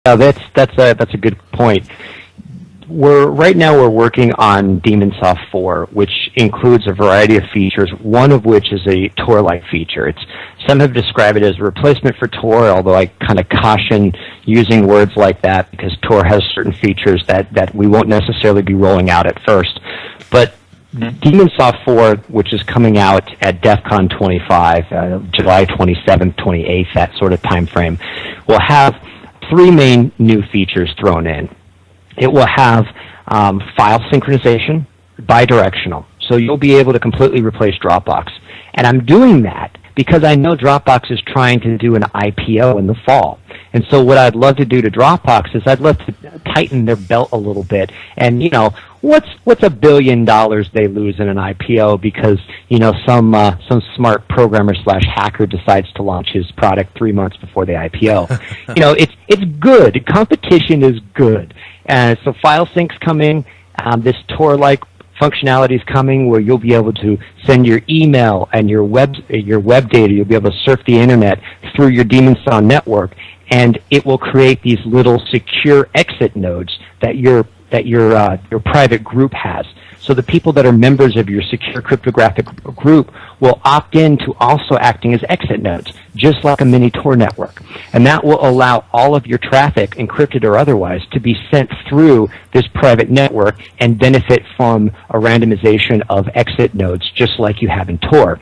Yeah, that's a good point. Right now we're working on DemoNSAw 4, which includes a variety of features, one of which is a Tor-like feature. Some have described it as a replacement for Tor, although I kind of caution using words like that because Tor has certain features that we won't necessarily be rolling out at first. But DemoNSAw 4, which is coming out at DEF CON 25, July 27th, 28th, that sort of time frame, will have three main new features thrown in. It will have file synchronization, bidirectional. So you'll be able to completely replace Dropbox. And I'm doing that because I know Dropbox is trying to do an IPO in the fall. And so what I'd love to do to Dropbox is I'd love to tighten their belt a little bit. And, what's $1 billion they lose in an IPO because, some smart programmer / hacker decides to launch his product 3 months before the IPO. It's good. Competition is good. So file sync's coming. This Tor-like functionality is coming where you'll be able to send your email and your web data. You'll be able to surf the internet through your DemonSaw network, and it will create these little secure exit nodes that your private group has. So the people that are members of your secure cryptographic group will opt in to also acting as exit nodes, just like a mini Tor network. And that will allow all of your traffic, encrypted or otherwise, to be sent through this private network and benefit from a randomization of exit nodes, just like you have in Tor.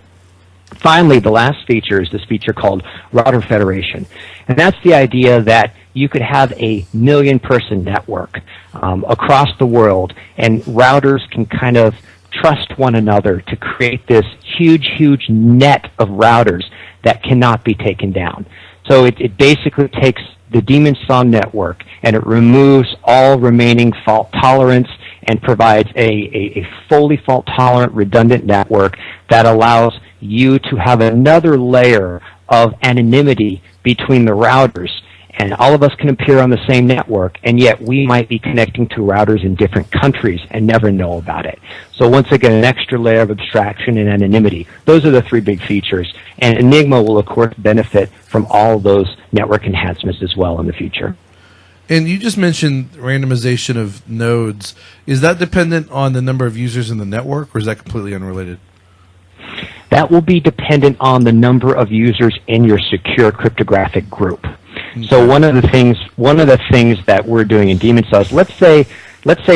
Finally, the last feature is this feature called Router Federation. And that's the idea that you could have a 1 million-person network across the world, and routers can kind of trust one another to create this huge net of routers that cannot be taken down. So it basically takes the DemonSaw network and it removes all remaining fault tolerance and provides a fully fault-tolerant, redundant network that allows you to have another layer of anonymity between the routers. And all of us can appear on the same network, and yet we might be connecting to routers in different countries and never know about it. So once again, an extra layer of abstraction and anonymity. Those are the three big features. And Enigma will, of course, benefit from all those network enhancements as well in the future. And you just mentioned randomization of nodes. Is that dependent on the number of users in the network, or is that completely unrelated? That will be dependent on the number of users in your secure cryptographic group. Okay. So one of the things that we're doing in DemonSaw is let's say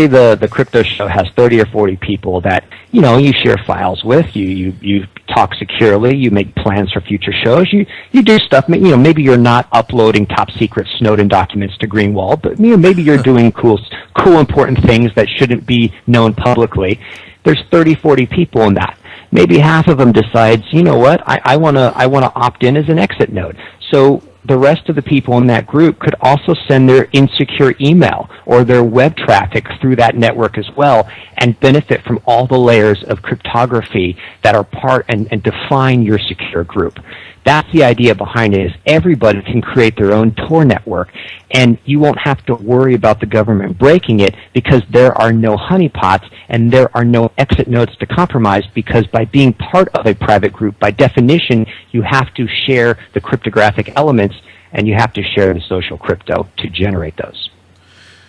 the crypto show has 30 or 40 people that you share files with, you talk securely, you make plans for future shows, you do stuff. Maybe you're not uploading top secret Snowden documents to Greenwald, but maybe you're doing cool important things that shouldn't be known publicly. There's 30, 40 people in that. Maybe half of them decides, I want to opt in as an exit node. So the rest of the people in that group could also send their insecure email or their web traffic through that network as well and benefit from all the layers of cryptography that are part and define your secure group. That's the idea behind it, is everybody can create their own Tor network, and you won't have to worry about the government breaking it because there are no honeypots and there are no exit nodes to compromise, because by being part of a private group, by definition, you have to share the cryptographic elements and you have to share the social crypto to generate those.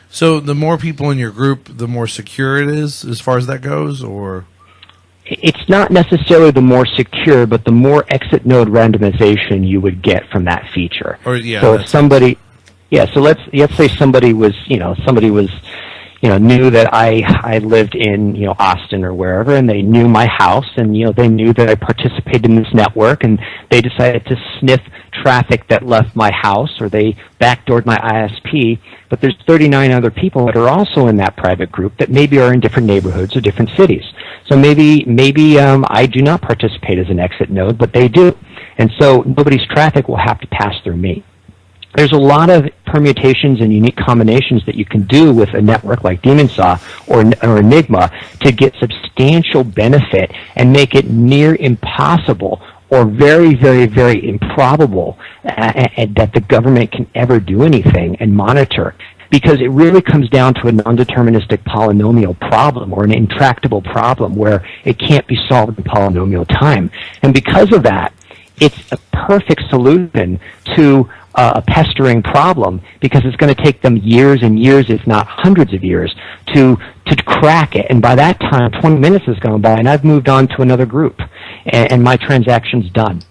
So the more people in your group, the more secure it is as far as that goes, or? It's not necessarily the more secure, but the more exit node randomization you would get from that feature. Or, yeah, so if somebody, so let's say somebody was knew that I lived in Austin or wherever, and they knew my house, and they knew that I participated in this network, and they decided to sniff traffic that left my house, or they backdoored my ISP. But there's 39 other people that are also in that private group that maybe are in different neighborhoods or different cities. So maybe I do not participate as an exit node, but they do, and so nobody's traffic will have to pass through me. There's a lot of permutations and unique combinations that you can do with a network like DemonSaw or Enigma to get substantial benefit and make it near impossible or very, very, very improbable that the government can ever do anything and monitor, because it really comes down to a non-deterministic polynomial problem or an intractable problem where it can't be solved in polynomial time. And because of that, it's a perfect solution to a pestering problem, because it's going to take them years and years, if not hundreds of years, to crack it. And by that time, 20 minutes has gone by, and I've moved on to another group, and my transaction's done.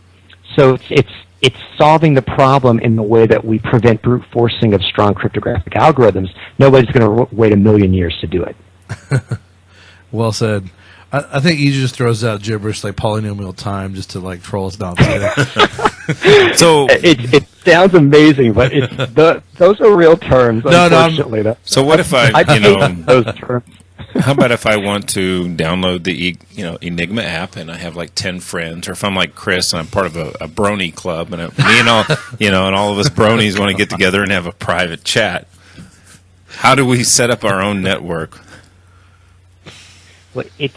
So it's solving the problem in the way that we prevent brute forcing of strong cryptographic algorithms. Nobody's going to wait a million years to do it. Well said. I think Eijah just throws out gibberish like polynomial time just to like troll us down. So it sounds amazing, but those are real terms. Unfortunately, so what if I those terms. How about if I want to download the Enigma app and I have like 10 friends, or if I'm like Chris and I'm part of a brony club, and me and all and all of us bronies want to get together and have a private chat. How do we set up our own network? Well, and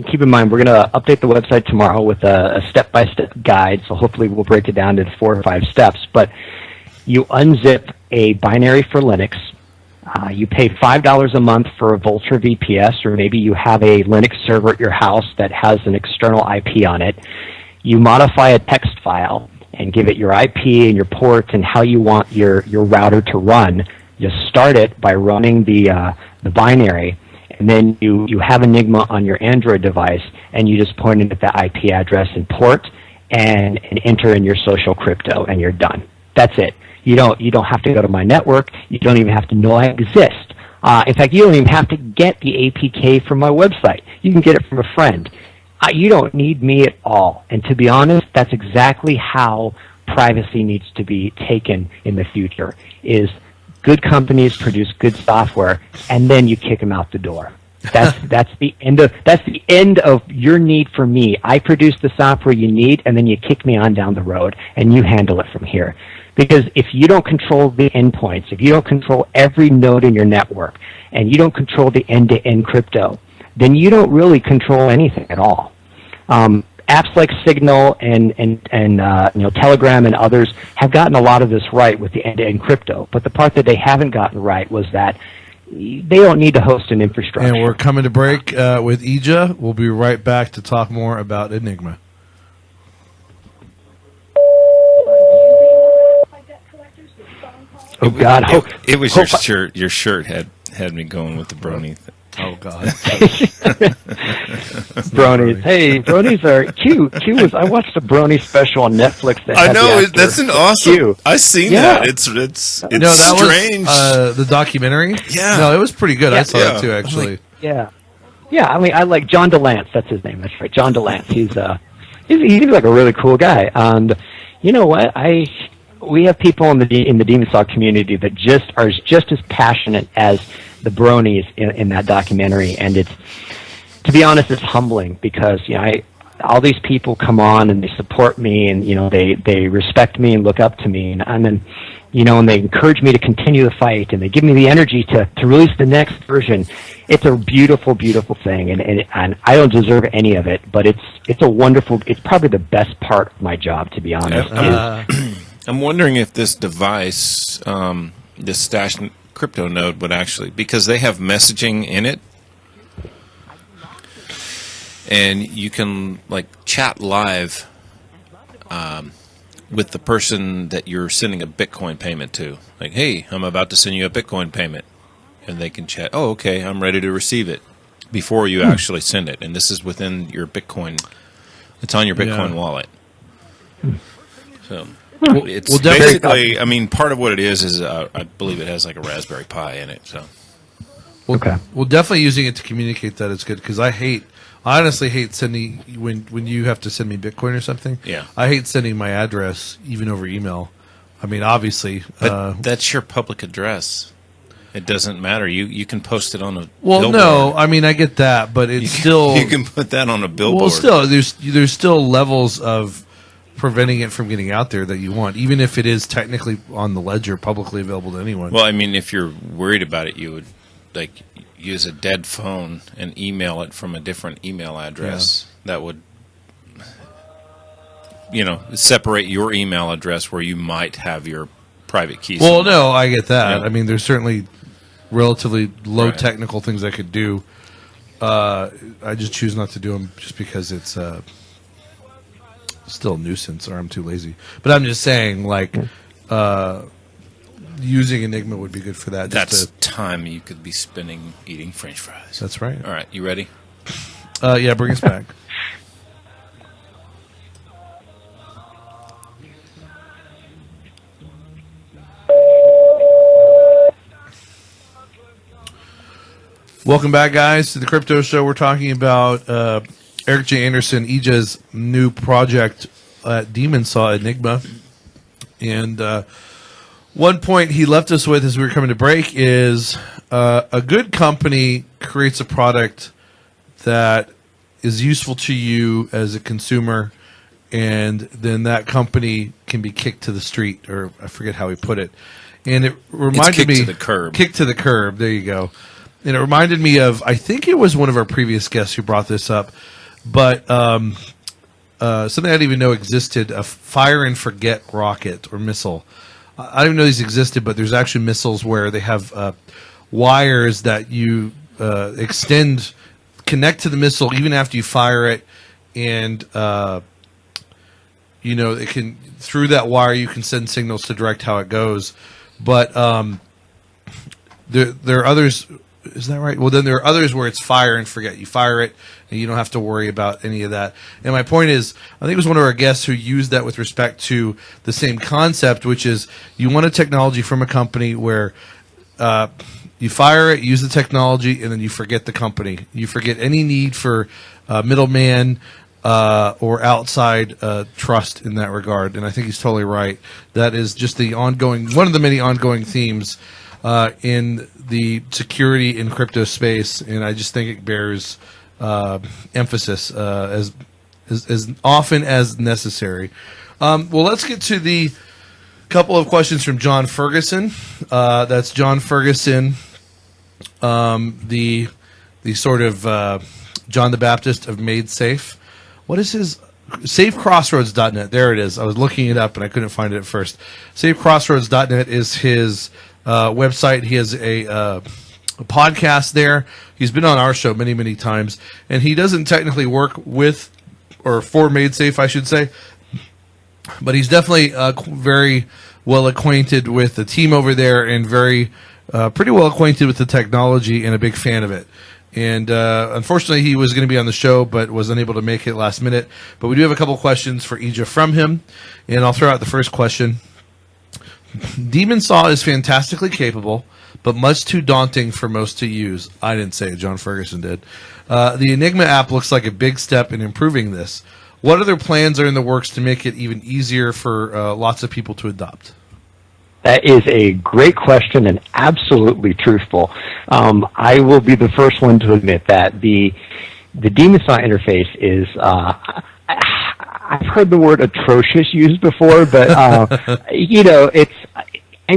keep in mind, we're going to update the website tomorrow with a step-by-step guide, so hopefully we'll break it down into 4 or 5 steps. But you unzip a binary for Linux. You pay $5 a month for a Vultr VPS, or maybe you have a Linux server at your house that has an external IP on it. You modify a text file and give it your IP and your port and how you want your router to run. You start it by running the binary, and then you have Enigma on your Android device, and you just point it at the IP address and port, and enter in your social crypto, and you're done. That's it. You don't have to go to my network. You don't even have to know I exist. In fact, you don't even have to get the APK from my website. You can get it from a friend. You don't need me at all. And to be honest, that's exactly how privacy needs to be taken in the future. Is good companies produce good software, and then you kick them out the door. That's the end of your need for me. I produce the software you need, and then you kick me on down the road, and you handle it from here. Because if you don't control the endpoints, if you don't control every node in your network, and you don't control the end-to-end crypto, then you don't really control anything at all. Apps like Signal and Telegram and others have gotten a lot of this right with the end-to-end crypto. But the part that they haven't gotten right was that they don't need to host an infrastructure. And we're coming to break with Eijah. We'll be right back to talk more about Enigma. Oh God! It was your shirt. Your shirt had me going with the brony thing. Oh God! Bronies. Hey, bronies are cute. I watched a brony special on Netflix. That I know that's an awesome. Q. I've seen that. It's that strange. Was, the documentary. Yeah. No, it was pretty good. I saw that too, actually. Yeah. I mean, I like John DeLance. That's his name. That's right, John DeLance. He's like a really cool guy. And you know what? We have people in the DemoNSAw community that are just as passionate as the bronies in that documentary, and to be honest, it's humbling because all these people come on and they support me, and they respect me and look up to me, and then and they encourage me to continue the fight, and they give me the energy to release the next version. It's a beautiful, beautiful thing, and I don't deserve any of it, but it's a wonderful. It's probably the best part of my job, to be honest. I'm wondering if this device, this Stash crypto node, would actually, because they have messaging in it, and you can like chat live with the person that you're sending a Bitcoin payment to. Like, hey, I'm about to send you a Bitcoin payment, and they can chat. Oh, okay, I'm ready to receive it before you actually send it, and this is within your Bitcoin. It's on your Bitcoin wallet. So. It's basically, I mean, part of what it is I believe it has like a Raspberry Pi in it. So, Well, definitely using it to communicate that is good, because I honestly hate sending when you have to send me Bitcoin or something. Yeah, I hate sending my address even over email. I mean, obviously, but that's your public address. It doesn't matter. You can post it on a billboard. No, I mean I get that, but it's still you can put that on a billboard. Well, still there's still levels of preventing it from getting out there that you want, even if it is technically on the ledger, publicly available to anyone. Well, I mean, if you're worried about it, you would like use a dead phone and email it from a different email address. Yeah. That would, separate your email address where you might have your private keys. Well, no, I get that. Yeah. I mean, there's certainly relatively low technical things I could do. I just choose not to do them just because it's still a nuisance, or I'm too lazy. But I'm just saying, like, using Enigma would be good for that. That's time you could be spending eating French fries. That's right. All right, you ready? Yeah, bring us back. Welcome back, guys, to the Crypto Show. We're talking about Eric J. Anderson, Eijah's new project at DemonSaw, Enigma. And one point he left us with as we were coming to break is a good company creates a product that is useful to you as a consumer, and then that company can be kicked to the street, or I forget how he put it. And it reminded me... Kicked to the curb. Kicked to the curb, there you go. And it reminded me of, I think it was one of our previous guests who brought this up, but something I didn't even know existed, a fire and forget rocket or missile. I didn't even know these existed, but there's actually missiles where they have wires that you connect to the missile even after you fire it, and it can, through that wire you can send signals to direct how it goes. But there are others. Is that right? Well, then there are others where it's fire and forget. You fire it, and you don't have to worry about any of that. And my point is, I think it was one of our guests who used that with respect to the same concept, which is you want a technology from a company where you fire it, use the technology, and then you forget the company. You forget any need for middleman or outside trust in that regard. And I think he's totally right. That is just one of the many ongoing themes in the security in crypto space, and I just think it bears emphasis as often as necessary. Well, let's get to the couple of questions from John Ferguson. That's John Ferguson, the sort of John the Baptist of Made Safe. What is his? SafeCrossroads.net. There it is. I was looking it up and I couldn't find it at first. SafeCrossroads.net is his website. He has a podcast there. He's been on our show many, many times, and he doesn't technically work with or for MadeSafe, I should say, but he's definitely very well acquainted with the team over there, and pretty well acquainted with the technology, and a big fan of it. And unfortunately, he was going to be on the show, but was unable to make it last minute. But we do have a couple questions for Eijah from him, and I'll throw out the first question. DemonSaw is fantastically capable, but much too daunting for most to use. I didn't say it, John Ferguson did. The Enigma app looks like a big step in improving this. What other plans are in the works to make it even easier for lots of people to adopt? That is a great question and absolutely truthful. I will be the first one to admit that the DemonSaw interface is... I've heard the word atrocious used before, but I'm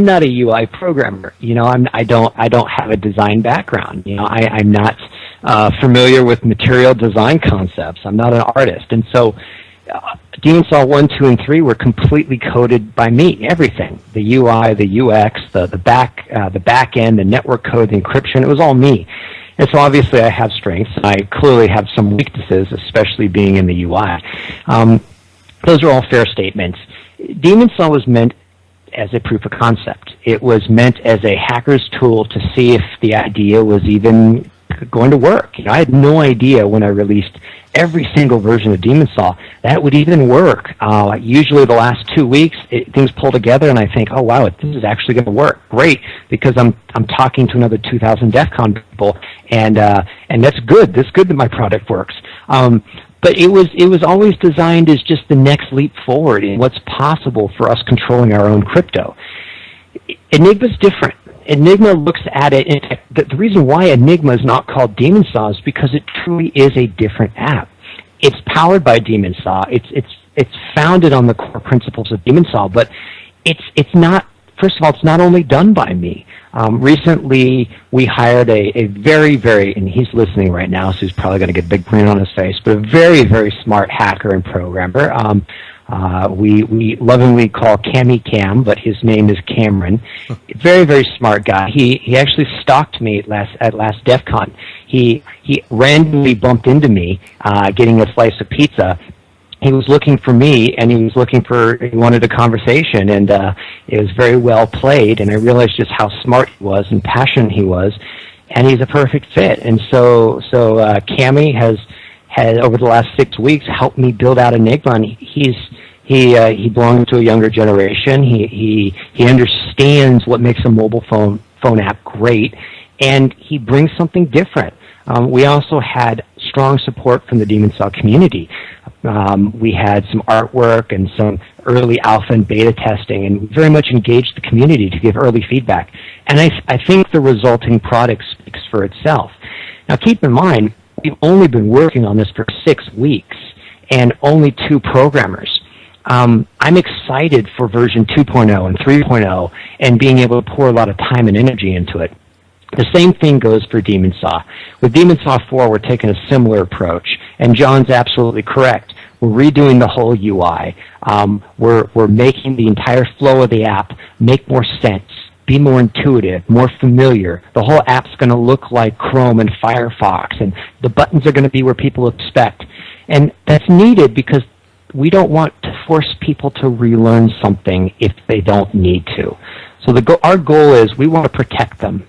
not a UI programmer. I don't have a design background. I'm not familiar with material design concepts. I'm not an artist, and so DemonSaw 1, 2, and 3 were completely coded by me. Everything, the UI, the UX, the back end, the network code, the encryption, it was all me. And so obviously I have strengths, and I clearly have some weaknesses, especially being in the UI. Those are all fair statements. DemonSaw was meant as a proof of concept. It was meant as a hacker's tool to see if the idea was even going to work. I had no idea when I released every single version of DemonSaw that would even work. Usually the last 2 weeks, things pull together, and I think, oh wow, this is actually going to work. Great, because I'm talking to another 2,000 DEF CON people, and that's good. That's good that my product works. But it was always designed as just the next leap forward in what's possible for us controlling our own crypto. Enigma's different. Enigma looks at it, and the reason why Enigma is not called DemonSaw is because it truly is a different app. It's powered by DemonSaw. It's founded on the core principles of DemonSaw, but it's not. First of all, it's not only done by me. Recently, we hired a very, very, and he's listening right now, so he's probably going to get a big grin on his face, but a very, very smart hacker and programmer. We lovingly call Cammy Cam, but his name is Cameron. Very, very smart guy. He actually stalked me at last DEF CON. He randomly bumped into me getting a slice of pizza, he was looking for me, and he wanted a conversation, and it was very well played, and I realized just how smart he was and passionate he was, and he's a perfect fit. And so Cami has over the last 6 weeks helped me build out Enigma, and he belongs to a younger generation. He understands what makes a mobile phone app great, and he brings something different. We also had strong support from the DemonSaw community. We had some artwork and some early alpha and beta testing, and we very much engaged the community to give early feedback. And I think the resulting product speaks for itself. Now, keep in mind, we've only been working on this for 6 weeks, and only 2 programmers. I'm excited for version 2.0 and 3.0 and being able to pour a lot of time and energy into it. The same thing goes for DemonSaw. With DemonSaw 4, we're taking a similar approach, and John's absolutely correct. We're redoing the whole UI. We're making the entire flow of the app make more sense, be more intuitive, more familiar. The whole app's going to look like Chrome and Firefox, and the buttons are going to be where people expect. And that's needed because we don't want to force people to relearn something if they don't need to. So our goal is we want to protect them.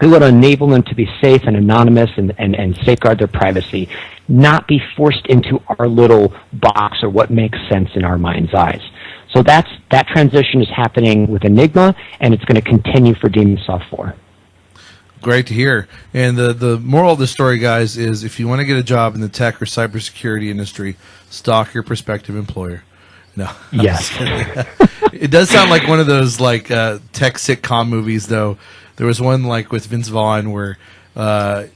We want to enable them to be safe and anonymous and safeguard their privacy, not be forced into our little box or what makes sense in our mind's eyes. So that transition is happening with Enigma, and it's going to continue for DemonSaw 4. Great to hear. And the moral of the story, guys, is if you want to get a job in the tech or cybersecurity industry, stalk your prospective employer. No. Yes. It does sound like one of those like tech sitcom movies, though. There was one like with Vince Vaughn where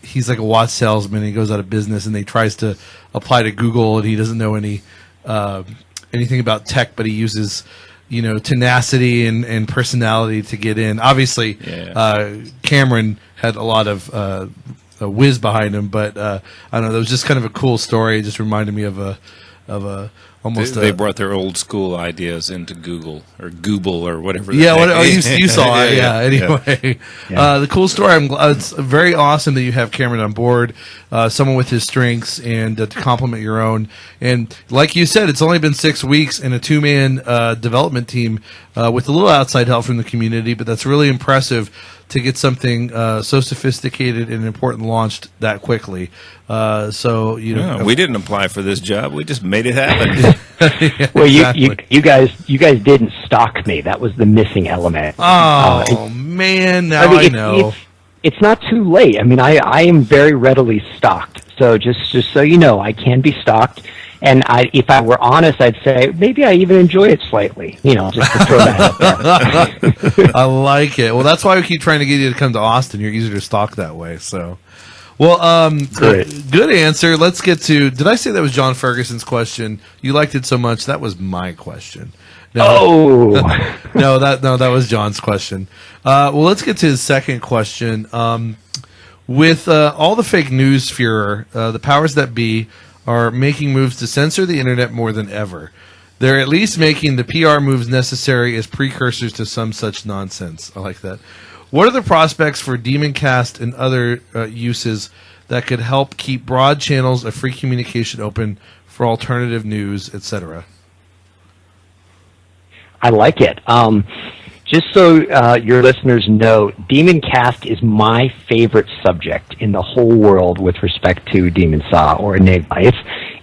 he's like a watch salesman. And he goes out of business, and he tries to apply to Google, and he doesn't know anything about tech, but he uses tenacity and personality to get in. Obviously, Cameron had a lot of whiz behind him, but I don't know. That was just kind of a cool story. It just reminded me of a almost. They brought their old school ideas into Google or Google or whatever. Yeah, you saw it. Yeah. Anyway, the cool story. It's very awesome that you have Cameron on board, someone with his strengths, and to complement your own. And like you said, it's only been 6 weeks and a 2-man development team with a little outside help from the community, but that's really impressive to get something so sophisticated and important launched that quickly. We didn't apply for this job; we just made it happen. Well, exactly. you guys didn't stalk me. That was the missing element. Oh man, now I know. It's not too late. I mean, I am very readily stalked. So just so you know, I can be stalked. And if I were honest, I'd say maybe I even enjoy it slightly. Just to throw that out there. I like it. Well, that's why we keep trying to get you to come to Austin. You're easier to stalk that way. So, well, good answer. Let's get to. Did I say that was John Ferguson's question? You liked it so much. That was my question. No, no, that was John's question. Well, let's get to his second question. With all the fake news furor, the powers that be are making moves to censor the internet more than ever. They're at least making the PR moves necessary as precursors to some such nonsense. I like that. What are the prospects for DemonCast and other uses that could help keep broad channels of free communication open for alternative news, etc.? I like it. Just so your listeners know, DemonCast is my favorite subject in the whole world with respect to DemonSaw or Enigma.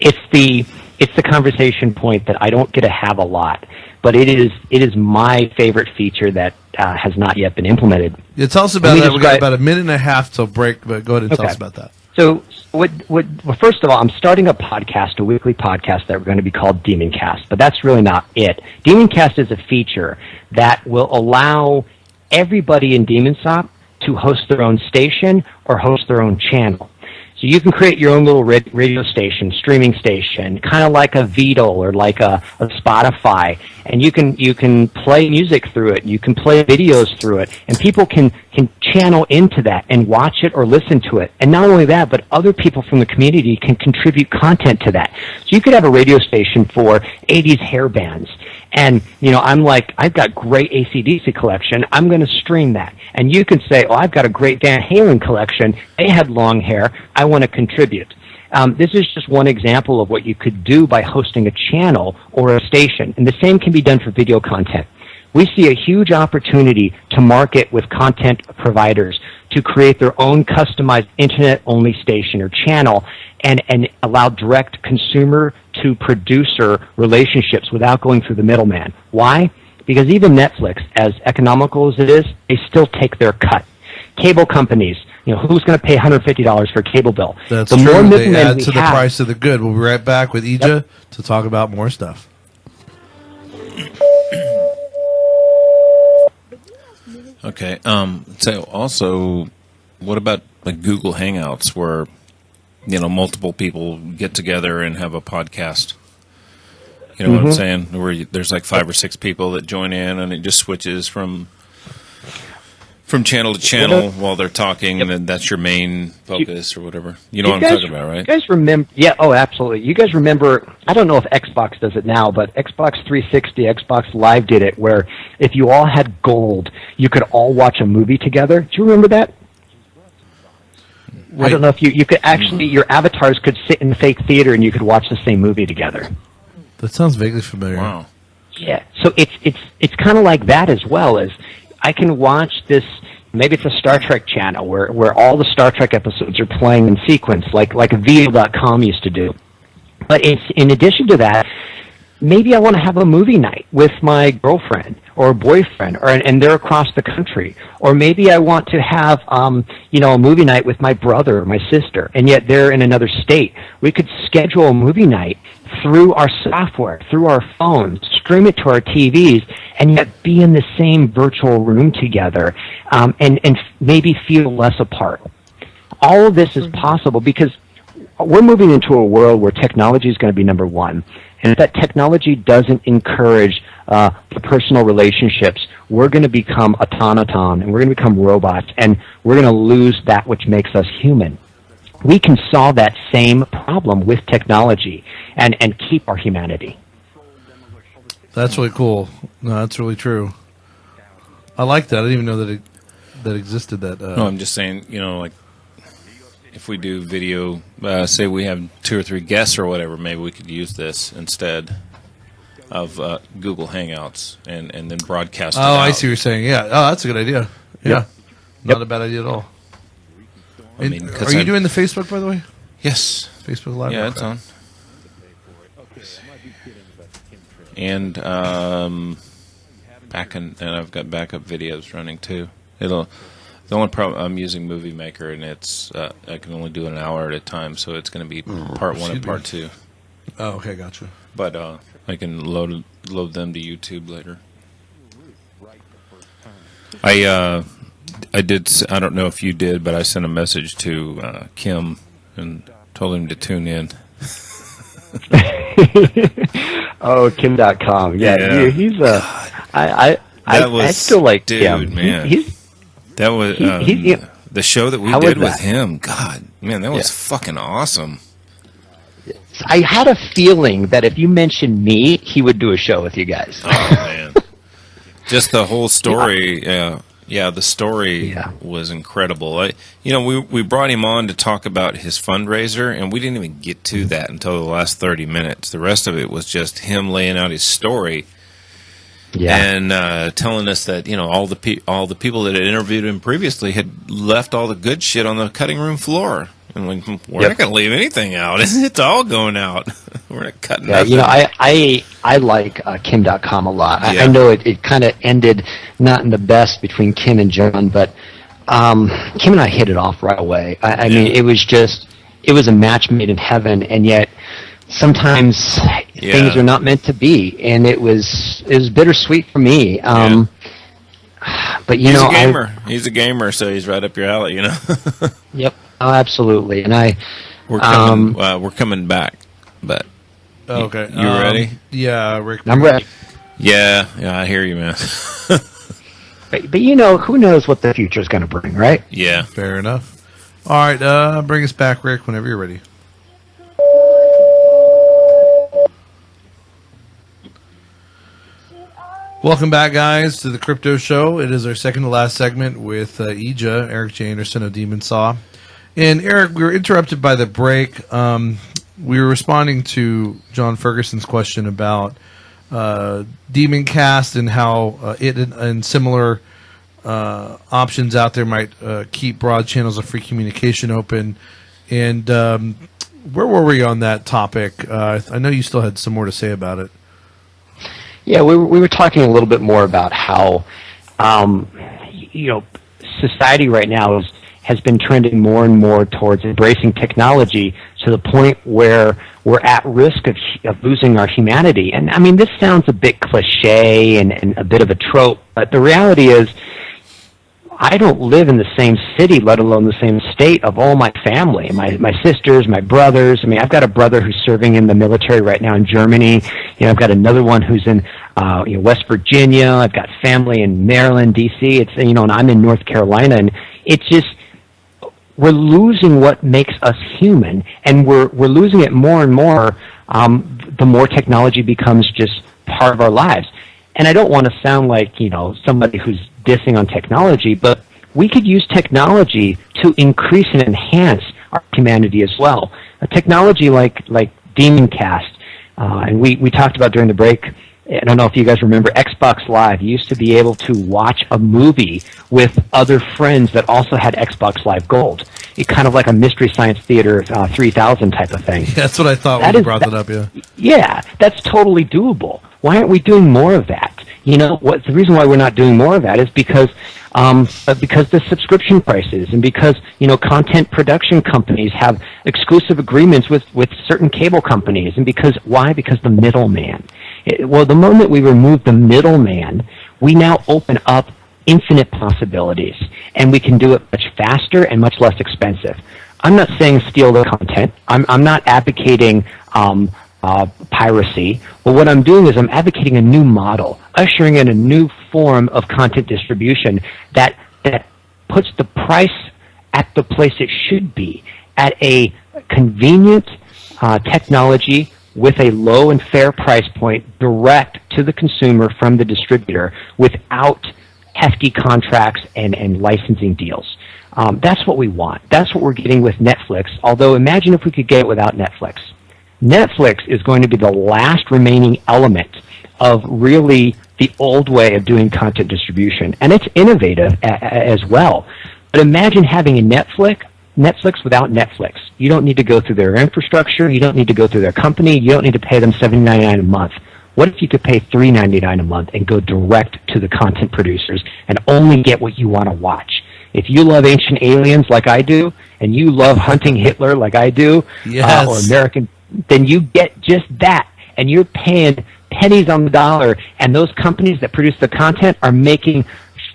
It's the conversation point that I don't get to have a lot, but it is my favorite feature that has not yet been implemented. Yeah, tell us about that. We've got about a minute and a half till break, but go ahead and tell us about that. So, well, first of all, I'm starting a podcast, a weekly podcast that we're going to be called DemonCast, but that's really not it. DemonCast is a feature that will allow everybody in DemonSaw to host their own station or host their own channel. So you can create your own little radio station, streaming station, kind of like a Vidal or like a Spotify, and you can play music through it, you can play videos through it, and people can channel into that and watch it or listen to it. And not only that, but other people from the community can contribute content to that. So you could have a radio station for 80s hair bands. And, I'm like, I've got great AC/DC collection. I'm going to stream that. And you can say, I've got a great Van Halen collection. They had long hair. I want to contribute. This is just one example of what you could do by hosting a channel or a station, and the same can be done for video content. We see a huge opportunity to market with content providers to create their own customized internet-only station or channel and allow direct consumer to producer relationships without going through the middleman. Why? Because even Netflix, as economical as it is, they still take their cut. Cable companies, who's going to pay $150 for a cable bill? That's the true. More they add to the price of the good. We'll be right back with Eijah to talk about more stuff. Okay. So also, what about like Google Hangouts, where multiple people get together and have a podcast? You know what I'm saying? Where there's like 5 or 6 people that join in, and it just switches from channel to channel while they're talking, and then that's your main focus or whatever. You know what I'm talking about, right? You guys remember? Yeah. Oh, absolutely. You guys remember? I don't know if Xbox does it now, but Xbox 360, Xbox Live did it, where if you all had gold, you could all watch a movie together. Do you remember that? Wait. I don't know if you could actually, your avatars could sit in the fake theater and you could watch the same movie together. That sounds vaguely familiar. Wow. Yeah. So it's kind of like that as well. As I can watch this. Maybe it's a Star Trek channel where all the Star Trek episodes are playing in sequence, like Veo.com used to do. But in addition to that, maybe I want to have a movie night with my girlfriend or boyfriend, and they're across the country. Or maybe I want to have a movie night with my brother or my sister, and yet they're in another state. We could schedule a movie night through our software, through our phones, stream it to our TVs, and yet be in the same virtual room together, and maybe feel less apart. All of this is possible because we're moving into a world where technology is going to be number one. And if that technology doesn't encourage the personal relationships, we're going to become automaton, and we're going to become robots, and we're going to lose that which makes us human. We can solve that same problem with technology and keep our humanity. That's really cool. No, that's really true. I like that. I didn't even know that existed. No, I'm just saying, like if we do video, say we have 2 or 3 guests or whatever, maybe we could use this instead of Google Hangouts and then broadcast it out. I see what you're saying. Yeah. Oh, that's a good idea. Yeah. Not a bad idea at all. Are you doing the Facebook, by the way? Yes. Facebook Live? Yeah, it's on. And and I've got backup videos running too. The only problem, I'm using Movie Maker, and it's I can only do an hour at a time, so it's going to be part 1 and part 2. Oh, okay, gotcha. But I can load them to YouTube later. I did. I don't know if you did, but I sent a message to Kim and told him to tune in. Oh, Kim.com. Yeah. He's I still like dude, Kim. Man. That was the show that we did with him. God, man, that was fucking awesome. I had a feeling that if you mentioned me, he would do a show with you guys. Oh man, just the whole story. The story was incredible. We brought him on to talk about his fundraiser, and we didn't even get to that until the last 30 minutes. The rest of it was just him laying out his story. Yeah. And telling us that all the people that had interviewed him previously had left all the good shit on the cutting room floor, and we're not going to leave anything out. It's all going out. We're not cutting. Yeah, I like Kim.com a lot. I know it kind of ended not in the best between Kim and John, but Kim and I hit it off right away. I mean, it was a match made in heaven, and yet sometimes things are not meant to be, and it was bittersweet for me. But he's a gamer. He's a gamer, so he's right up your alley. Yep. Oh, absolutely. And we're coming back, but okay. You ready? Yeah, Rick. I'm ready. Yeah, I hear you, man. but who knows what the future is going to bring, right? Yeah, fair enough. All right, bring us back, Rick, whenever you're ready. Welcome back, guys, to the Crypto Show. It is our second to last segment with Eijah, Eric J. Anderson of DemonSaw. And Eric, we were interrupted by the break. We were responding to John Ferguson's question about Demoncast and how it and similar options out there might keep broad channels of free communication open. And where were we on that topic? I know you still had some more to say about it. Yeah, we were talking a little bit more about how society right now has been trending more and more towards embracing technology to the point where we're at risk of losing our humanity. And I mean, this sounds a bit cliche and a bit of a trope, but the reality is I don't live in the same city, let alone the same state of all my family, my sisters, my brothers. I mean, I've got a brother who's serving in the military right now in Germany. I've got another one who's in West Virginia. I've got family in Maryland, D.C. It's and I'm in North Carolina, and it's just we're losing what makes us human, and we're losing it more and more. The more technology becomes just part of our lives. And I don't want to sound like, somebody who's dissing on technology, but we could use technology to increase and enhance our humanity as well. A technology like Demoncast, and we talked about during the break, I don't know if you guys remember Xbox Live. You used to be able to watch a movie with other friends that also had Xbox Live Gold. It's kind of like a Mystery Science Theater 3000 type of thing. Yeah, that's what I thought when you brought that up, yeah. Yeah, that's totally doable. Why aren't we doing more of that? The reason why we're not doing more of that is because the subscription prices and because, content production companies have exclusive agreements with certain cable companies. And why? Because the middleman. The moment we remove the middleman, we now open up infinite possibilities, and we can do it much faster and much less expensive. I'm not saying steal the content. I'm not advocating piracy. But what I'm doing is I'm advocating a new model, ushering in a new form of content distribution that puts the price at the place it should be, at a convenient technology with a low and fair price point direct to the consumer from the distributor without hefty contracts and licensing deals. That's what we want. That's what we're getting with Netflix, although imagine if we could get it without Netflix. Netflix is going to be the last remaining element of really the old way of doing content distribution, and it's innovative as well. But imagine having a Netflix without Netflix. You don't need to go through their infrastructure. You don't need to go through their company. You don't need to pay them $7.99 a month. What if you could pay $3.99 a month and go direct to the content producers and only get what you want to watch? If you love Ancient Aliens like I do, and you love Hunting Hitler like I do, yes. Or American, then you get just that, and you're paying pennies on the dollar, and those companies that produce the content are making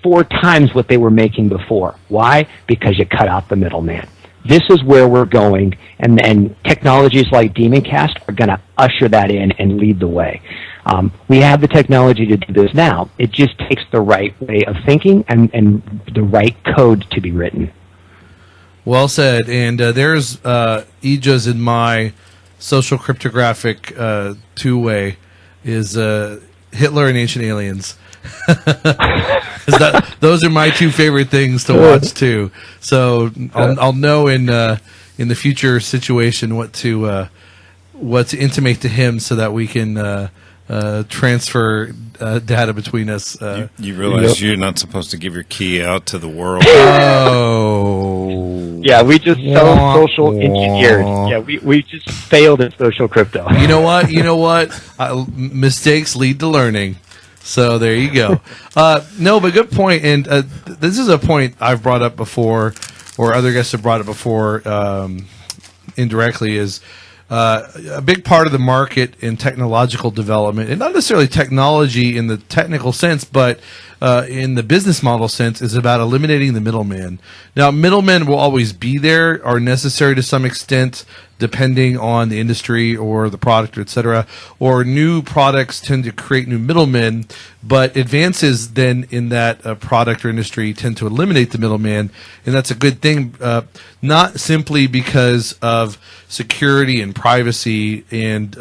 4 times what they were making before. Why? Because you cut out the middleman. This is where we're going, and technologies like Demoncast are going to usher that in and lead the way. We have the technology to do this now. It just takes the right way of thinking and the right code to be written. Well said. And there's Eijah's in my social cryptographic two-way is Hitler and Ancient Aliens. Those are my 2 favorite things to watch too. So I'll know in the future situation what to intimate to him so that we can transfer data between us. You realize you're not supposed to give your key out to the world. Oh. Yeah, we just social engineered. Yeah, we just failed at social crypto. You know what? Mistakes lead to learning. So there you go. No, but good point. And this is a point I've brought up before, or other guests have brought it before indirectly, is a big part of the market in technological development, and not necessarily technology in the technical sense, but in the business model sense, is about eliminating the middleman. Now, middlemen will always be there, are necessary to some extent, depending on the industry or the product, etc. Or new products tend to create new middlemen, but advances then in that product or industry tend to eliminate the middleman, and that's a good thing, not simply because of security and privacy and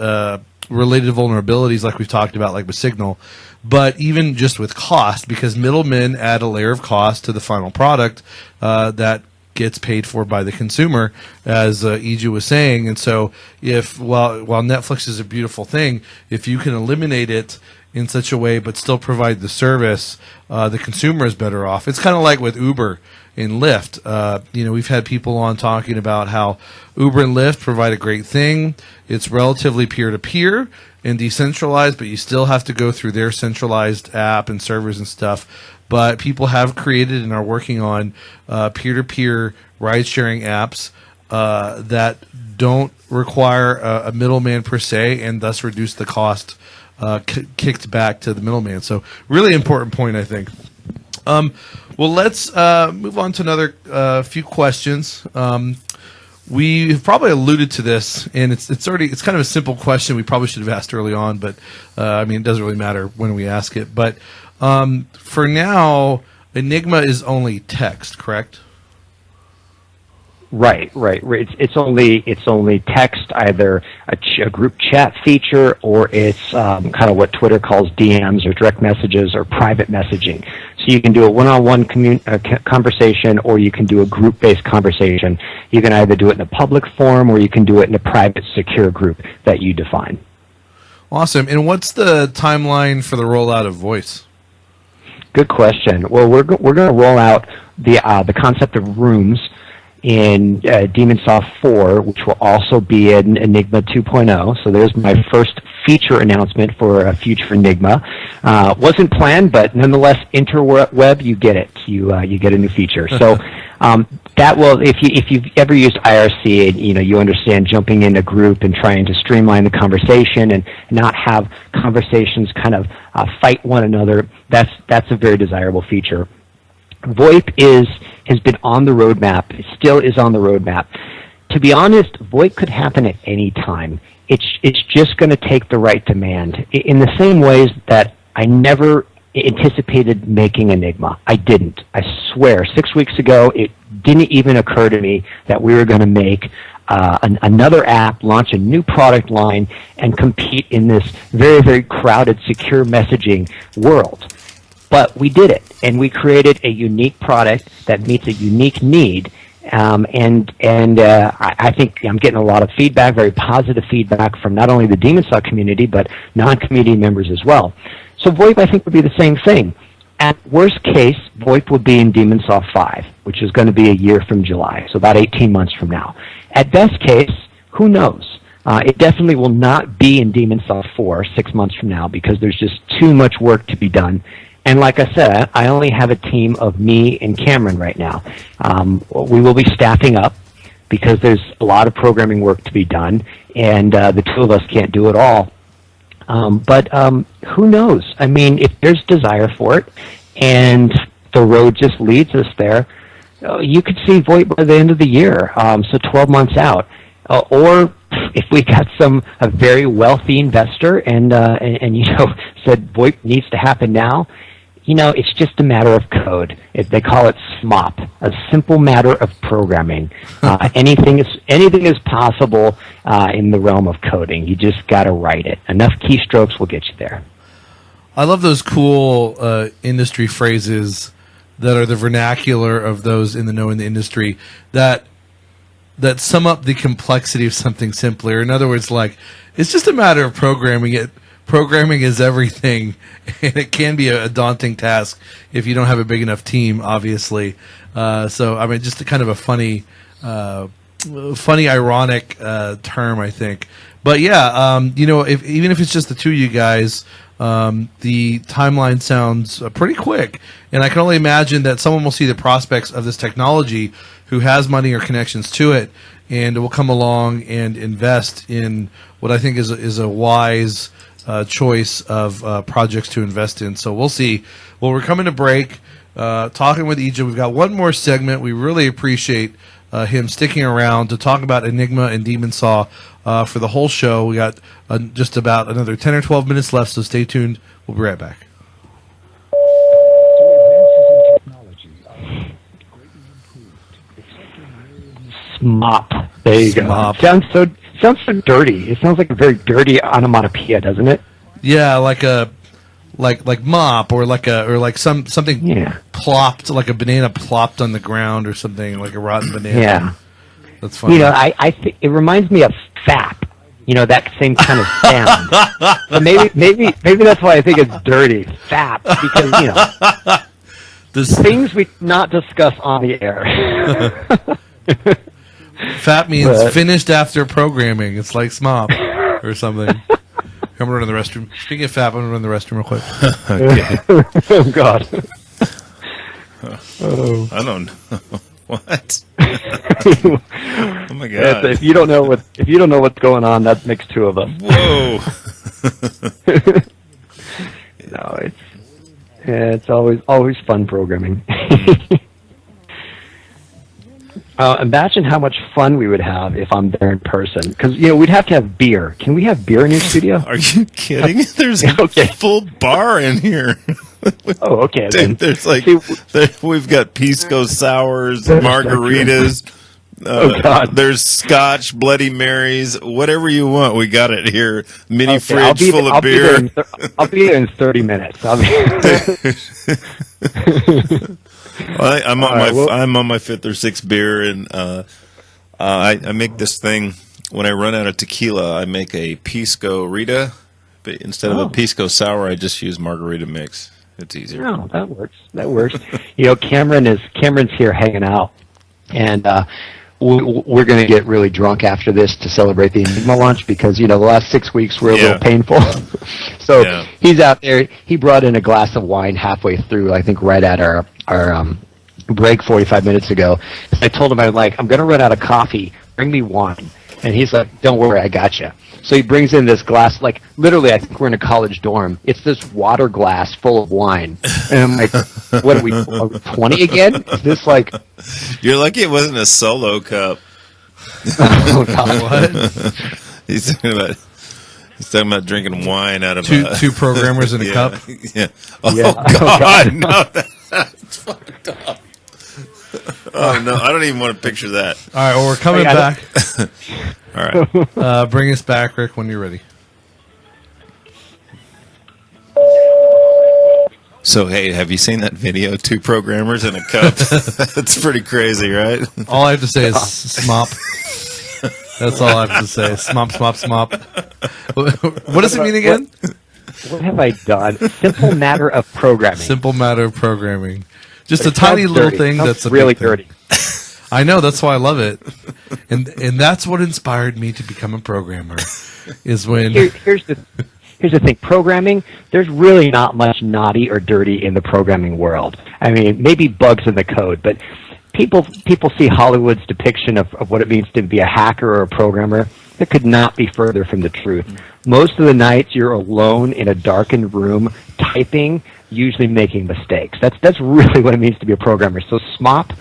related vulnerabilities like we've talked about, like with Signal, but even just with cost, because middlemen add a layer of cost to the final product that gets paid for by the consumer, as Eijah was saying. And so, while Netflix is a beautiful thing, if you can eliminate it in such a way but still provide the service, the consumer is better off. It's kind of like with Uber and Lyft. We've had people on talking about how Uber and Lyft provide a great thing. It's relatively peer-to-peer and decentralized, but you still have to go through their centralized app and servers and stuff. But people have created and are working on peer-to-peer ride-sharing apps that don't require a middleman per se, and thus reduce the cost kicked back to the middleman. So really important point, I think. Well, let's move on to another few questions. We've probably alluded to this, and it's kind of a simple question we probably should have asked early on, but it doesn't really matter when we ask it. But for now, Enigma is only text, correct? Right. It's only text, either a group chat feature, or it's kind of what Twitter calls DMs or direct messages or private messaging. So you can do a one-on-one conversation, or you can do a group-based conversation. You can either do it in a public forum, or you can do it in a private, secure group that you define. Awesome. And what's the timeline for the rollout of voice? Good question. Well, we're going to roll out the concept of rooms in DemoNSAw 4, which will also be in Enigma 2.0. So there's my first feature announcement for a future Enigma. Wasn't planned, but nonetheless, interweb, you get it. You get a new feature. So that will, if you've ever used IRC, and you understand jumping in a group and trying to streamline the conversation and not have conversations kind of fight one another. That's a very desirable feature. VoIP has been on the roadmap. It still is on the roadmap. To be honest, VoIP could happen at any time. It's just going to take the right demand. In the same ways that I never anticipated making Enigma. I didn't. I swear. 6 weeks ago, it didn't even occur to me that we were going to make another app, launch a new product line, and compete in this very, very crowded, secure messaging world. But we did it, and we created a unique product that meets a unique need. I think I'm getting a lot of feedback, very positive feedback from not only the DemoNSAw community, but non-community members as well. So VoIP, I think, would be the same thing. At worst case, VoIP would be in DemoNSAw 5, which is going to be a year from July, so about 18 months from now. At best case, who knows? It definitely will not be in DemoNSAw 4 6 months from now, because there's just too much work to be done. And like I said, I only have a team of me and Cameron right now. We will be staffing up because there's a lot of programming work to be done, and the two of us can't do it all. But who knows? I mean, if there's desire for it and the road just leads us there, you could see VoIP by the end of the year, so 12 months out. Or if we got a very wealthy investor and said VoIP needs to happen now, it's just a matter of code. They call it SMOP, a simple matter of programming. Anything is possible in the realm of coding. You just got to write it. Enough keystrokes will get you there. I love those cool industry phrases that are the vernacular of those in the know in the industry that sum up the complexity of something simpler. In other words, like, it's just a matter of programming it. Programming is everything, and it can be a daunting task if you don't have a big enough team, obviously. Just a kind of a funny, ironic term, I think. But yeah, even if it's just the two of you guys, the timeline sounds pretty quick, and I can only imagine that someone will see the prospects of this technology who has money or connections to it, and will come along and invest in what I think is a wise choice of projects to invest in. So we'll see. Well, we're coming to break, talking with Eijah. We've got one more segment. We really appreciate him sticking around to talk about Enigma and DemoNSAw for the whole show. We got just about another 10 or 12 minutes left, so stay tuned. We'll be right back. SMOP. There you go. Sounds so dirty. It sounds like a very dirty onomatopoeia, doesn't it? Yeah, like a like mop or like something plopped, like a banana plopped on the ground or something, like a rotten banana. Yeah, that's funny. You know, I think it reminds me of FAP. You know, that same kind of sound. But maybe that's why I think it's dirty. FAP, because you know, things we not discuss on the air. FAP means finished after programming. It's like SMOP or something. I'm gonna run to the restroom. Speaking of FAP, I'm gonna run to the restroom real quick. Oh God. I don't know. What? Oh my God! If you don't know what's going on, that makes two of us. Whoa! No, it's always fun programming. Imagine how much fun we would have if I'm there in person, because you know we'd have to have beer. Can we have beer in your studio? Are you kidding? There's a full bar in here. Oh, okay. Dude, there's we've got pisco sours, margaritas. Oh God! There's scotch, Bloody Marys, whatever you want. We got it here. Mini fridge full of beer. I'll be there in 30 minutes. I'm on my fifth or sixth beer, and I make this thing when I run out of tequila. I make a pisco Rita, but instead of a pisco sour, I just use margarita mix. It's easier. No, that works. You know, Cameron's here hanging out, and we're going to get really drunk after this to celebrate the Enigma launch because you know the last 6 weeks were a little painful. So he's out there. He brought in a glass of wine halfway through, I think, right at our break 45 minutes ago. I told him I'm going to run out of coffee. Bring me wine, and he's like, "Don't worry, I got you." So he brings in this glass, like literally, I think we're in a college dorm. It's this water glass full of wine, and I'm like, "What are we 20 again? Is this like?" You're lucky it wasn't a solo cup. Oh God! What? He's talking about drinking wine out of two programmers in a cup. Yeah. Oh Yeah. God! No, that's fucked up. Oh no, I don't even want to picture that. All right, well we're coming back. All right, bring us back, Rick, when you're ready. So hey, have you seen that video? Two programmers in a cup. That's pretty crazy, right? All I have to say is smop. That's all I have to say. Smop, smop, smop. What does it mean again? What have I done? Simple matter of programming. Simple matter of programming. Just a tiny little thing that's a really big thing. dirty. I know, that's why I love it. And that's what inspired me to become a programmer. Is when Here's the thing. Programming, there's really not much naughty or dirty in the programming world. I mean, maybe bugs in the code, but people see Hollywood's depiction of what it means to be a hacker or a programmer. That could not be further from the truth. Most of the nights you're alone in a darkened room typing, usually making mistakes. That's really what it means to be a programmer. So SMOP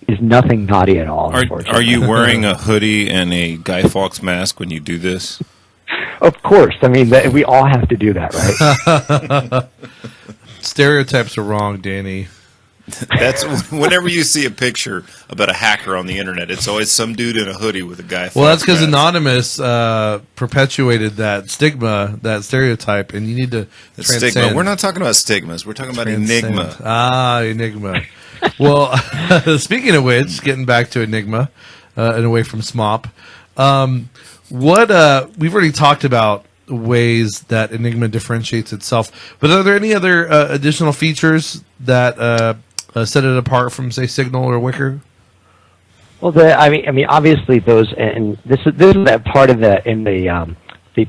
is nothing naughty at all. Are you wearing a hoodie and a Guy Fawkes mask when you do this? Of course. I mean, we all have to do that, right? Stereotypes are wrong, Danny. That's whenever you see a picture about a hacker on the internet, it's always some dude in a hoodie with a Guy Fawkes Well, that's because mask. Anonymous perpetuated that stigma, that stereotype, and you need to transcend. Stigma. We're not talking about stigmas. We're talking about Enigma. Ah, Enigma. Well, speaking of which, getting back to Enigma and away from SMOP, we've already talked about ways that Enigma differentiates itself, but are there any other additional features that set it apart from, say, Signal or Wickr? Well, I mean, obviously those, and this is that part of the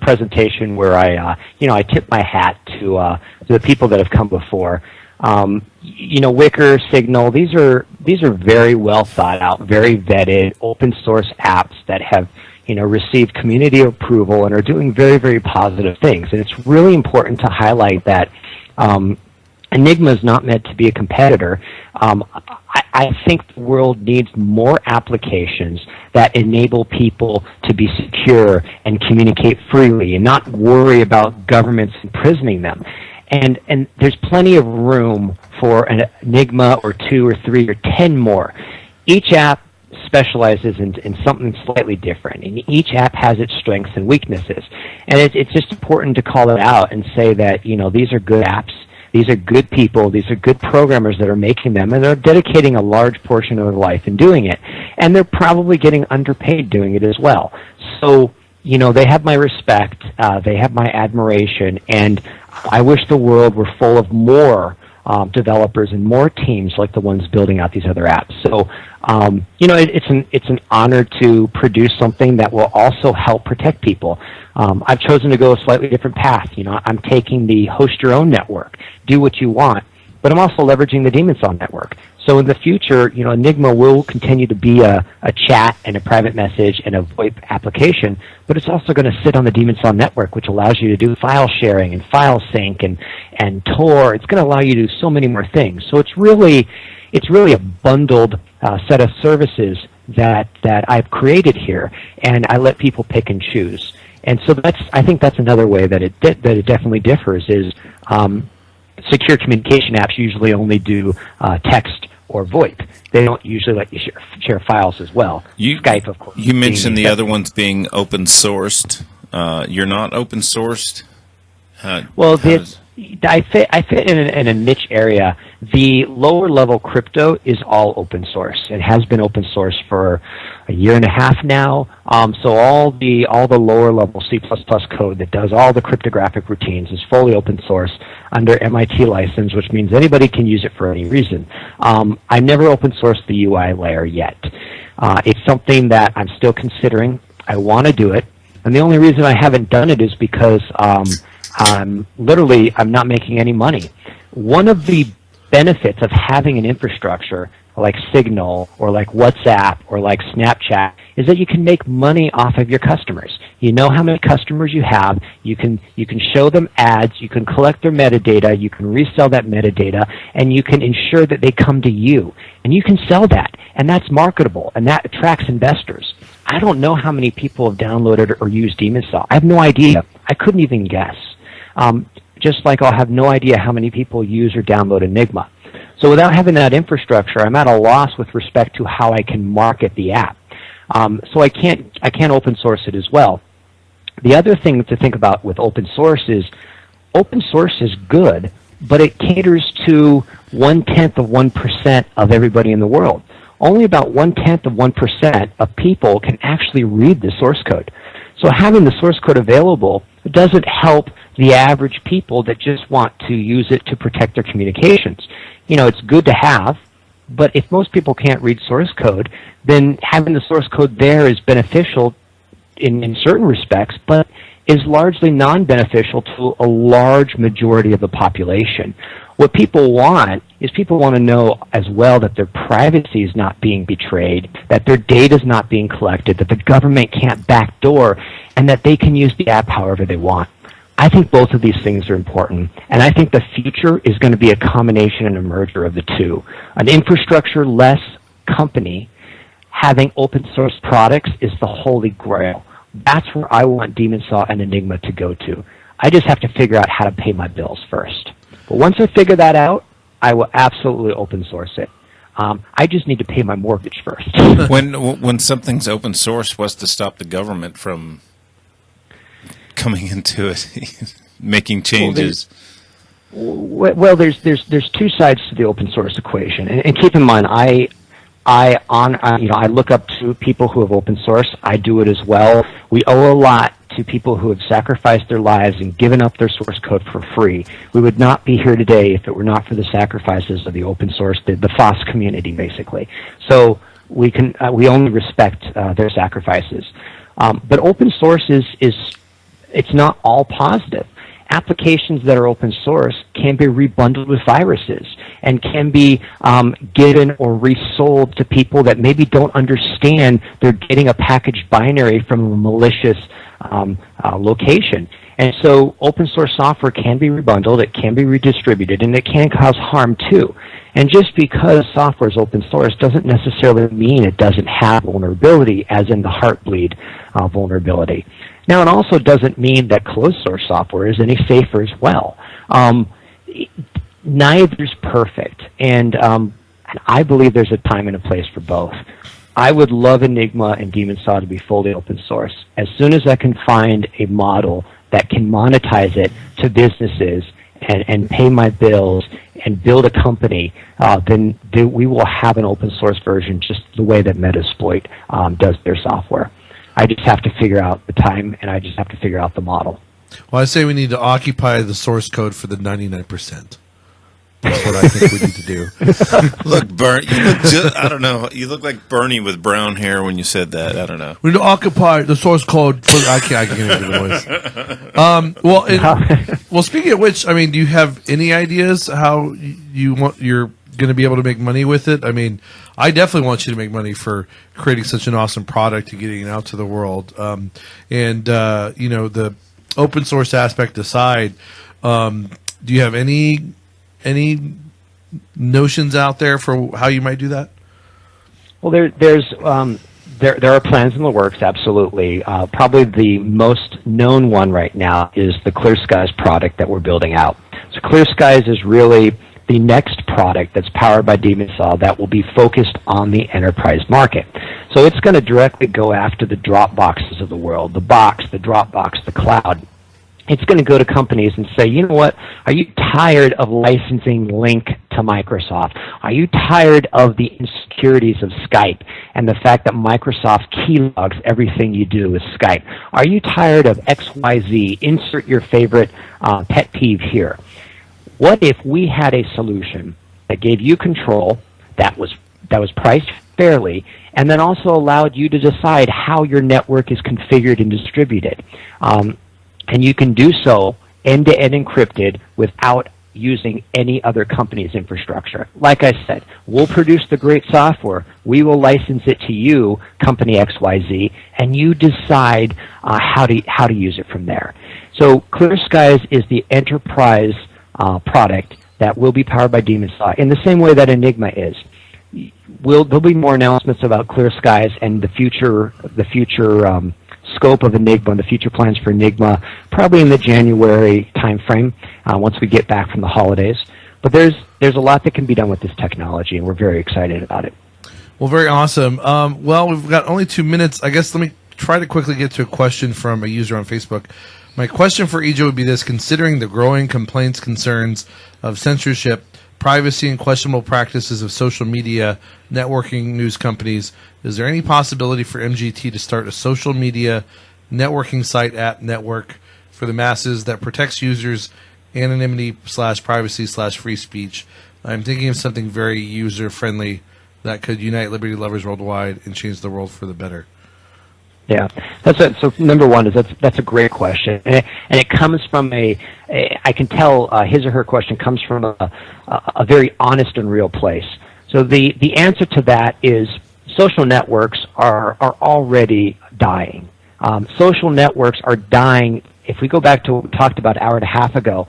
presentation where I tip my hat to the people that have come before. Wickr, Signal, these are very well thought out, very vetted, open source apps that have received community approval and are doing very, very positive things. And it's really important to highlight that Enigma is not meant to be a competitor. I think the world needs more applications that enable people to be secure and communicate freely and not worry about governments imprisoning them. And there's plenty of room for an Enigma or 2 or 3 or 10 more. Each app specializes in something slightly different, and each app has its strengths and weaknesses. And it's just important to call it out and say that, you know, these are good apps, these are good people, these are good programmers that are making them, and they're dedicating a large portion of their life in doing it. And they're probably getting underpaid doing it as well. So, you know, they have my respect, they have my admiration, and I wish the world were full of more developers and more teams like the ones building out these other apps. So, you know, it's an honor to produce something that will also help protect people. I've chosen to go a slightly different path. You know, I'm taking the host your own network, do what you want, but I'm also leveraging the DemonSaw network. So in the future, you know, Enigma will continue to be a chat and a private message and a VoIP application, but it's also going to sit on the DemonSaw network, which allows you to do file sharing and file sync and Tor. It's going to allow you to do so many more things. So it's really a bundled set of services that I've created here, and I let people pick and choose. And so I think that's another way that it definitely differs is secure communication apps usually only do text or VoIP. They don't usually let you share files as well. Skype, of course. You mentioned the other ones being open sourced. You're not open sourced? I fit in a niche area. The lower level crypto is all open source. It has been open source for a year and a half now. So all the lower level C++ code that does all the cryptographic routines is fully open source under MIT license, which means anybody can use it for any reason. I never open sourced the UI layer yet. It's something that I'm still considering. I want to do it, and the only reason I haven't done it is because I'm not making any money. One of the benefits of having an infrastructure like Signal or like WhatsApp or like Snapchat is that you can make money off of your customers. You know how many customers you have. You can show them ads. You can collect their metadata. You can resell that metadata, and you can ensure that they come to you. And you can sell that, and that's marketable, and that attracts investors. I don't know how many people have downloaded or used DemonSaw. I have no idea. I couldn't even guess. Just like I'll have no idea how many people use or download Enigma. So without having that infrastructure, I'm at a loss with respect to how I can market the app. So I can't open source it as well. The other thing to think about with open source is good, but it caters to 1/10% of everybody in the world. Only about 1/10% of people can actually read the source code. So having the source code available doesn't help the average people that just want to use it to protect their communications. You know, it's good to have, but if most people can't read source code, then having the source code there is beneficial in certain respects, but is largely non-beneficial to a large majority of the population. What people want is people want to know as well that their privacy is not being betrayed, that their data is not being collected, that the government can't backdoor, and that they can use the app however they want. I think both of these things are important, and I think the future is going to be a combination and a merger of the two. An infrastructure-less company having open source products is the holy grail. That's where I want DemonSaw and Enigma to go to. I just have to figure out how to pay my bills first. But once I figure that out, I will absolutely open source it. I just need to pay my mortgage first. When something's open source, what's to stop the government from coming into it, making changes? Well, there's two sides to the open source equation, and keep in mind, I look up to people who have open source. I do it as well. We owe a lot to people who have sacrificed their lives and given up their source code for free. We would not be here today if it were not for the sacrifices of the open source, the FOSS community, basically. So we only respect their sacrifices. But open source it's not all positive. Applications that are open source can be rebundled with viruses and can be given or resold to people that maybe don't understand they're getting a packaged binary from a malicious location. And so open source software can be rebundled, it can be redistributed, and it can cause harm too. And just because software is open source doesn't necessarily mean it doesn't have vulnerability, as in the Heartbleed vulnerability. Now, it also doesn't mean that closed source software is any safer as well. Neither's perfect, and I believe there's a time and a place for both. I would love Enigma and DemonSaw to be fully open source. As soon as I can find a model that can monetize it to businesses and pay my bills and build a company, then we will have an open source version just the way that Metasploit does their software. I just have to figure out the time, and I just have to figure out the model. Well, I say we need to occupy the source code for the 99%. That's what I think we need to do. Look, I don't know. You look like Bernie with brown hair when you said that. I don't know. We need to occupy the source code for. I can't do the voice. Well, speaking of which, I mean, do you have any ideas how you're going to be able to make money with it? I mean, I definitely want you to make money for creating such an awesome product and getting it out to the world. The open source aspect aside, do you have any notions out there for how you might do that? Well, there are plans in the works, absolutely. Probably the most known one right now is the Clear Skies product that we're building out. So Clear Skies is really the next product that's powered by DemonSaw that will be focused on the enterprise market. So it's going to directly go after the Dropboxes of the world, the box, the Dropbox, the cloud. It's going to go to companies and say, you know what, are you tired of licensing Link to Microsoft? Are you tired of the insecurities of Skype and the fact that Microsoft keylogs everything you do with Skype? Are you tired of XYZ? Insert your favorite pet peeve here. What if we had a solution that gave you control, that was priced fairly, and then also allowed you to decide how your network is configured and distributed? And you can do so end-to-end encrypted without using any other company's infrastructure. Like I said, we'll produce the great software. We will license it to you, company XYZ, and you decide how to use it from there. So Clear Skies is the enterprise product that will be powered by DemonSaw in the same way that Enigma is. There'll be more announcements about Clear Skies and the future scope of Enigma and the future plans for Enigma, probably in the January timeframe, once we get back from the holidays. But there's a lot that can be done with this technology, and we're very excited about it. Well, very awesome. Well, we've got only 2 minutes. I guess let me try to quickly get to a question from a user on Facebook. My question for Eijah would be this: considering the growing complaints, concerns of censorship, privacy, and questionable practices of social media networking news companies, is there any possibility for MGT to start a social media networking site app network for the masses that protects users' anonymity / privacy / free speech? I'm thinking of something very user-friendly that could unite liberty lovers worldwide and change the world for the better. Yeah, that's it. So number one is that's a great question, and it comes from I can tell his or her question comes from a very honest and real place. So the answer to that is social networks are already dying. Social networks are dying. If we go back to what we talked about an hour and a half ago,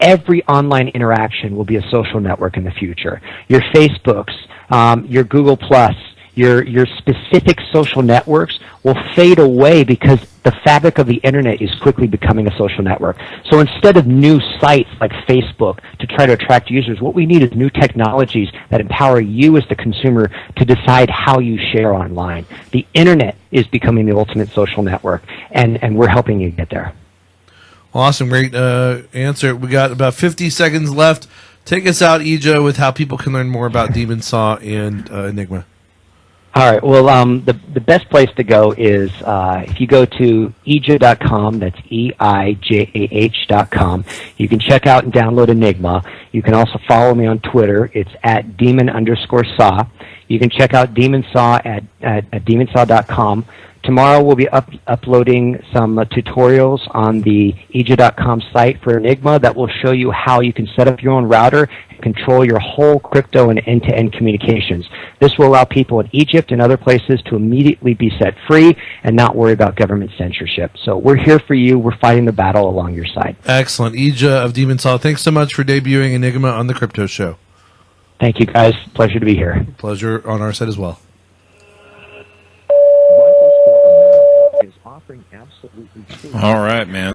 every online interaction will be a social network in the future. Your Facebooks, your Google Plus, your specific social networks will fade away because the fabric of the internet is quickly becoming a social network. So instead of new sites like Facebook to try to attract users, what we need is new technologies that empower you as the consumer to decide how you share online. The internet is becoming the ultimate social network, and we're helping you get there. Awesome, great answer. We got about 50 seconds left. Take us out, Eijah, with how people can learn more about DemonSaw and Enigma. All right. Well, the best place to go is if you go to Eijah.com. That's EIJAH.com. You can check out and download Enigma. You can also follow me on Twitter. It's at demon_saw. You can check out DemonSaw at demonsaw.com. Tomorrow we'll be uploading some tutorials on the Eijah.com site for Enigma that will show you how you can set up your own router and control your whole crypto and end-to-end communications. This will allow people in Egypt and other places to immediately be set free and not worry about government censorship. So we're here for you. We're fighting the battle along your side. Excellent. Eijah of DemoNSAw, thanks so much for debuting Enigma on the Crypto Show. Thank you, guys. Pleasure to be here. Pleasure on our side as well. Offering absolutely all right, man.